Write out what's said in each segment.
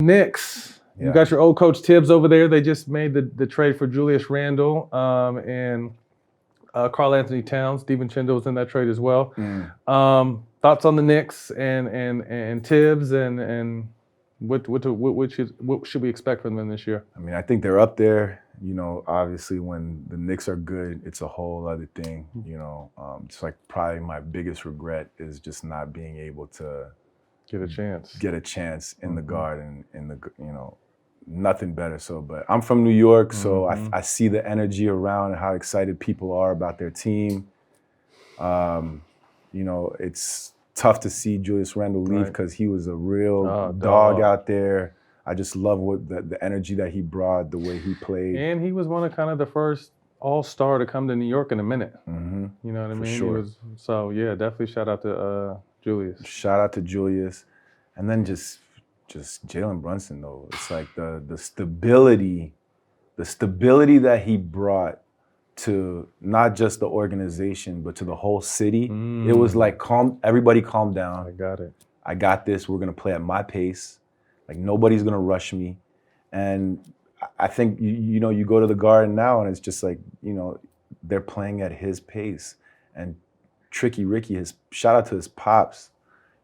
Knicks. Yeah. You got your old coach Tibbs over there. They just made the trade for Julius Randle and Karl Anthony Towns. DiVincenzo was in that trade as well. Thoughts on the Knicks and Tibbs and what should we expect from them this year? I mean, I think they're up there. You know, obviously when the Knicks are good, it's a whole other thing. You know, it's like probably my biggest regret is just not being able to Get a chance in the Garden, nothing better. So, but I'm from New York, so I see the energy around and how excited people are about their team. You know, it's tough to see Julius Randle leave because he was a real dog out there. I just love what the energy that he brought, the way he played. And he was one of kind of the first all-star to come to New York in a minute. You know what I mean? Sure. So, yeah, definitely shout out to Julius. Shout out to Julius. And then just Jalen Brunson, though. It's like the stability that he brought to not just the organization, but to the whole city. It was like, everybody calm down. I got it. I got this. We're going to play at my pace. Like, nobody's going to rush me. And I think, you know, you go to the Garden now and it's just like, you know, they're playing at his pace. And Tricky Ricky, shout out to his pops,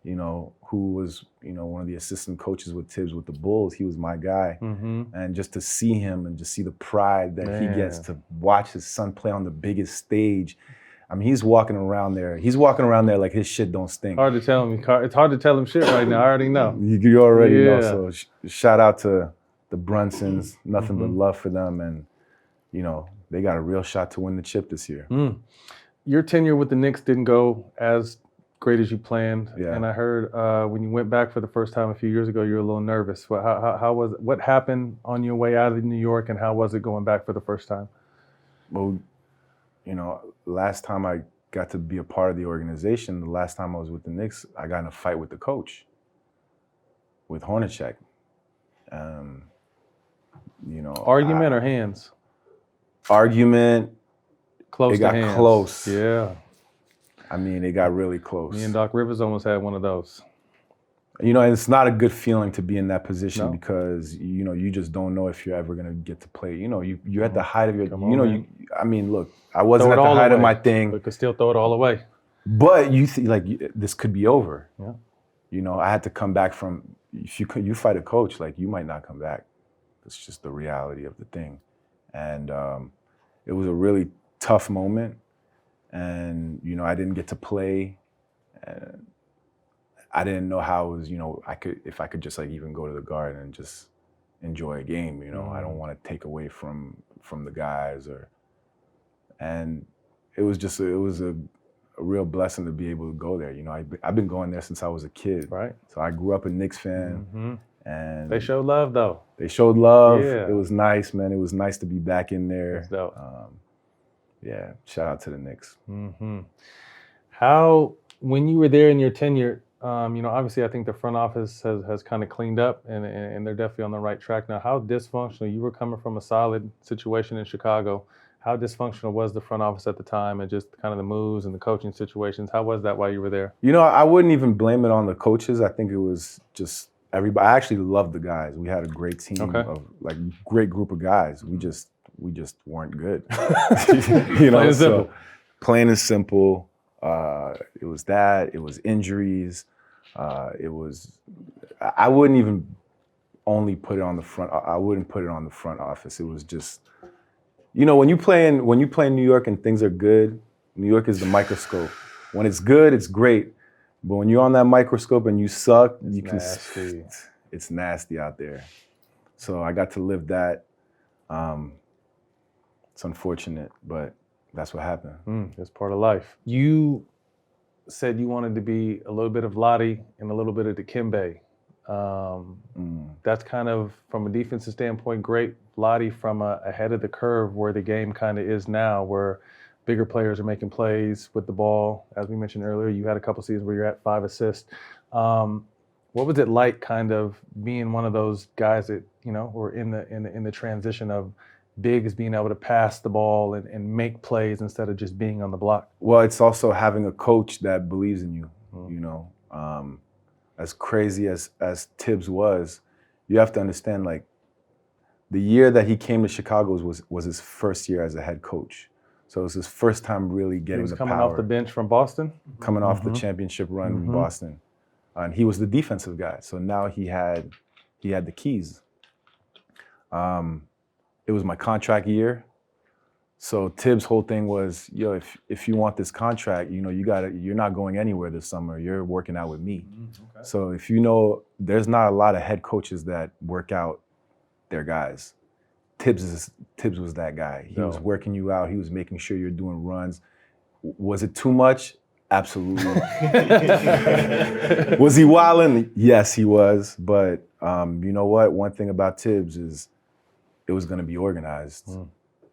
you know, who was, you know, one of the assistant coaches with Tibbs with the Bulls. He was my guy. And just to see him and just see the pride that he gets to watch his son play on the biggest stage. I mean, he's walking around there like his shit don't stink. Hard to tell him. It's hard to tell him shit right now. I already know. You already know. So shout out to the Brunsons. Nothing but love for them. And, you know, they got a real shot to win the chip this year. Your tenure with the Knicks didn't go as great as you planned. Yeah. And I heard when you went back for the first time a few years ago, you were a little nervous. How was it? What happened on your way out of New York, and how was it going back for the first time? Well, you know, last time I got to be a part of the organization, the last time I was with the Knicks, I got in a fight with the coach, with Hornacek. You know, argument or hands? Argument. Close it to got hands. Close. Yeah. I mean, it got really close. Me and Doc Rivers almost had one of those. You know, and it's not a good feeling to be in that position because, you know, you just don't know if you're ever going to get to play. You know, you're at the height of your, I mean, look, I wasn't at the height of my thing. But could still throw it all away. But you think, like, this could be over. Yeah. You know, I had to come back from, if you fight a coach, like, you might not come back. It's just the reality of the thing. And it was a really tough moment. And, you know, I didn't get to play. And I didn't know how it was, you know, if I could just like even go to the Garden and just enjoy a game, you know. I don't want to take away from the guys and it was a real blessing to be able to go there. You know, I've been going there since I was a kid. Right. So I grew up a Knicks fan. And they showed love though. They showed love. Yeah. It was nice, man. It was nice to be back in there. That's dope. Yeah, shout out to the Knicks. How, when you were there in your tenure, you know, obviously I think the front office has kind of cleaned up and they're definitely on the right track now. How dysfunctional, you were coming from a solid situation in Chicago, how dysfunctional was the front office at the time and just kind of the moves and the coaching situations? How was that while you were there? You know, I wouldn't even blame it on the coaches. I think it was just everybody. I actually loved the guys. We had a great team of like great group of guys. We just weren't good. You know, plain and simple. It was that. It was injuries. I wouldn't even only put it on the front. I wouldn't put it on the front office. It was just, you know, when you play in New York and things are good, New York is the microscope. When it's good, it's great. But when you're on that microscope and you suck, it's nasty out there. So I got to live that. It's unfortunate, but that's what happened. It's part of life. You said you wanted to be a little bit of Lottie and a little bit of Dikembe. That's kind of, from a defensive standpoint, great. Lottie from ahead of the curve where the game kind of is now, where bigger players are making plays with the ball. As we mentioned earlier, you had a couple seasons where you're at 5 assists. What was it like kind of being one of those guys that, you know, were in the transition of bigs being able to pass the ball and make plays instead of just being on the block? Well, it's also having a coach that believes in you, you know. As crazy as Tibbs was, you have to understand, like, the year that he came to Chicago was his first year as a head coach. So it was his first time really getting the power. He was coming off the bench from Boston? Coming off the championship run in Boston. And he was the defensive guy. So now he had the keys. It was my contract year. So Tibbs' whole thing was, yo, if you want this contract, you know, you're not going anywhere this summer. You're working out with me. Okay. So if you know, there's not a lot of head coaches that work out their guys. Tibbs was that guy. He was working you out. He was making sure you're doing runs. Was it too much? Absolutely. Was he wilding? Yes, he was. But you know what? One thing about Tibbs is it was going to be organized,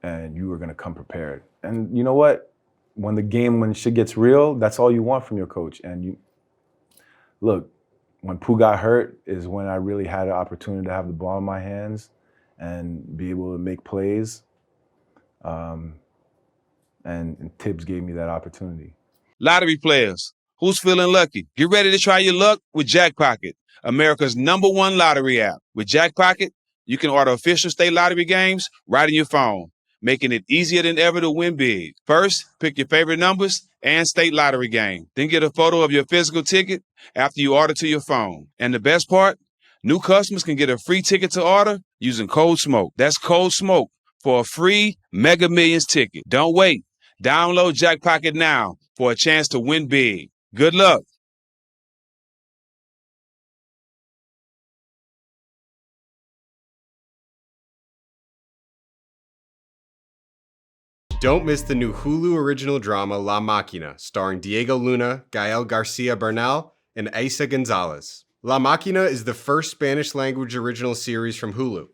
and you were going to come prepared. And you know what? When shit gets real, that's all you want from your coach. And look, when Pooh got hurt is when I really had an opportunity to have the ball in my hands and be able to make plays. And Tibbs gave me that opportunity. Lottery players, who's feeling lucky? Get ready to try your luck with Jackpocket, America's #1 lottery app. With Jackpocket, you can order official state lottery games right on your phone, making it easier than ever to win big. First, pick your favorite numbers and state lottery game. Then get a photo of your physical ticket after you order to your phone. And the best part, new customers can get a free ticket to order using Code SMOKE. That's Code SMOKE for a free Mega Millions ticket. Don't wait. Download Jackpocket now for a chance to win big. Good luck. Don't miss the new Hulu original drama La Máquina, starring Diego Luna, Gael Garcia Bernal, and Isa Gonzalez. La Máquina is the first Spanish-language original series from Hulu.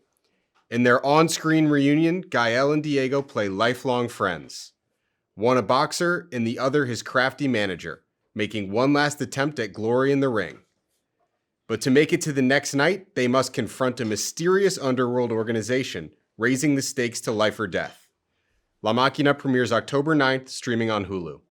In their on-screen reunion, Gael and Diego play lifelong friends. One a boxer and the other his crafty manager, making one last attempt at glory in the ring. But to make it to the next night, they must confront a mysterious underworld organization, raising the stakes to life or death. La Máquina premieres October 9th, streaming on Hulu.